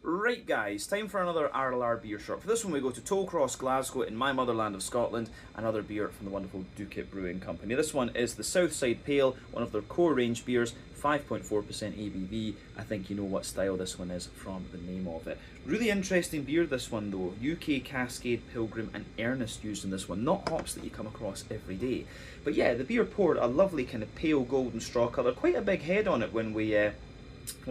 Right guys, time for another RLR beer shot. For this one we go to Tollcross, Glasgow in my motherland of Scotland. Another beer from the wonderful Dookit Brewing Company. This one is the Southside Pale, one of their core range beers, 5.4% ABV. I think you know what style this one is from the name of it. Really interesting beer this one though. UK Cascade, Pilgrim and Ernest used in this one. Not hops that you come across every day. But yeah, the beer poured a lovely kind of pale golden straw colour. Quite a big head on it when we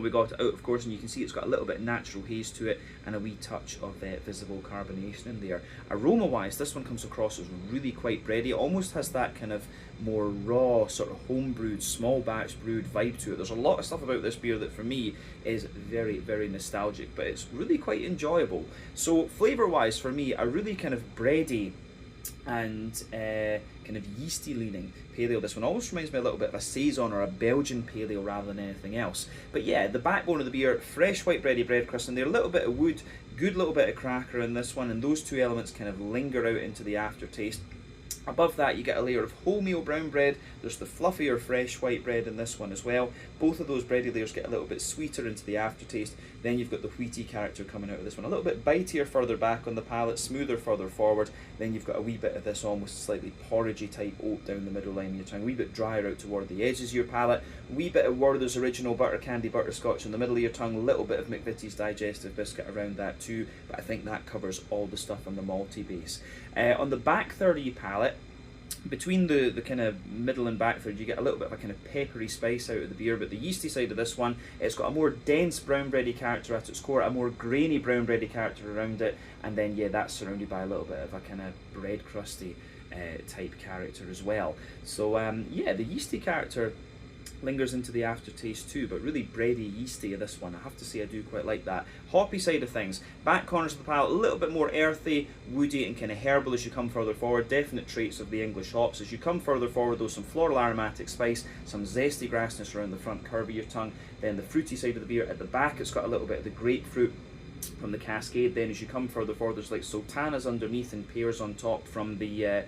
got it out, of course, and you can see it's got a little bit of natural haze to it and a wee touch of visible carbonation in there. Aroma wise, this one comes across as really quite bready. It almost has that kind of more raw, sort of home brewed, small batch brewed vibe to it. There's a lot of stuff about this beer that for me is very, very nostalgic, but it's really quite enjoyable. So flavour wise for me, a really kind of bready and kind of yeasty leaning pale ale. This one almost reminds me a little bit of a saison or a Belgian pale ale rather than anything else. But yeah, the backbone of the beer, fresh white bready bread crust in there, a little bit of wood, good little bit of cracker in this one, and those two elements kind of linger out into the aftertaste. Above that you get a layer of wholemeal brown bread. There's the fluffier fresh white bread in this one as well. Both of those bready layers get a little bit sweeter into the aftertaste. Then you've got the wheaty character coming out of this one. A little bit bitier further back on the palate, smoother further forward. Then you've got a wee bit of this almost slightly porridgey type oat down the middle line of your tongue. A wee bit drier out toward the edges of your palate. A wee bit of Werther's original butter candy butterscotch in the middle of your tongue. A little bit of McVitie's digestive biscuit around that too. But I think that covers all the stuff on the malty base. On the back third of your palate, between the kind of middle and back third, you get a little bit of a kind of peppery spice out of the beer, but the yeasty side of this one, it's got a more dense brown bready character at its core, a more grainy brown bready character around it, and then yeah, that's surrounded by a little bit of a kind of bread crusty type character as well. So yeah, the yeasty character lingers into the aftertaste too, but really bready, yeasty of this one. I have to say I do quite like that. Hoppy side of things, back corners of the palate, a little bit more earthy, woody and kind of herbal as you come further forward. Definite traits of the English hops. As you come further forward though, some floral aromatic spice, some zesty grassness around the front curve of your tongue. Then the fruity side of the beer at the back, it's got a little bit of the grapefruit from the Cascade. Then as you come further forward, there's like sultanas underneath and pears on top from the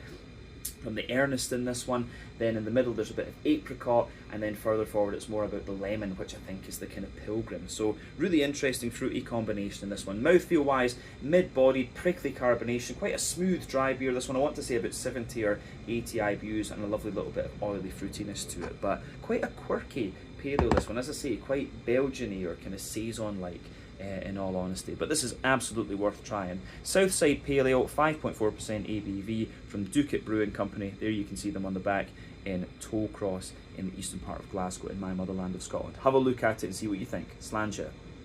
Ernest in this one. Then in the middle there's a bit of apricot, and then further forward it's more about the lemon, which I think is the kind of Pilgrim. So really interesting fruity combination in this one. Mouthfeel wise, mid-bodied, prickly carbonation, quite a smooth dry beer. This one I want to say about 70 or 80 IBUs, and a lovely little bit of oily fruitiness to it, but quite a quirky pale ale this one. As I say, quite Belgian-y or kind of saison-like. In all honesty, but this is absolutely worth trying. Southside Pale Ale, 5.4% ABV from Dookit Brewing Company. There you can see them on the back in Tollcross in the eastern part of Glasgow in my motherland of Scotland. Have a look at it and see what you think. Slàinte.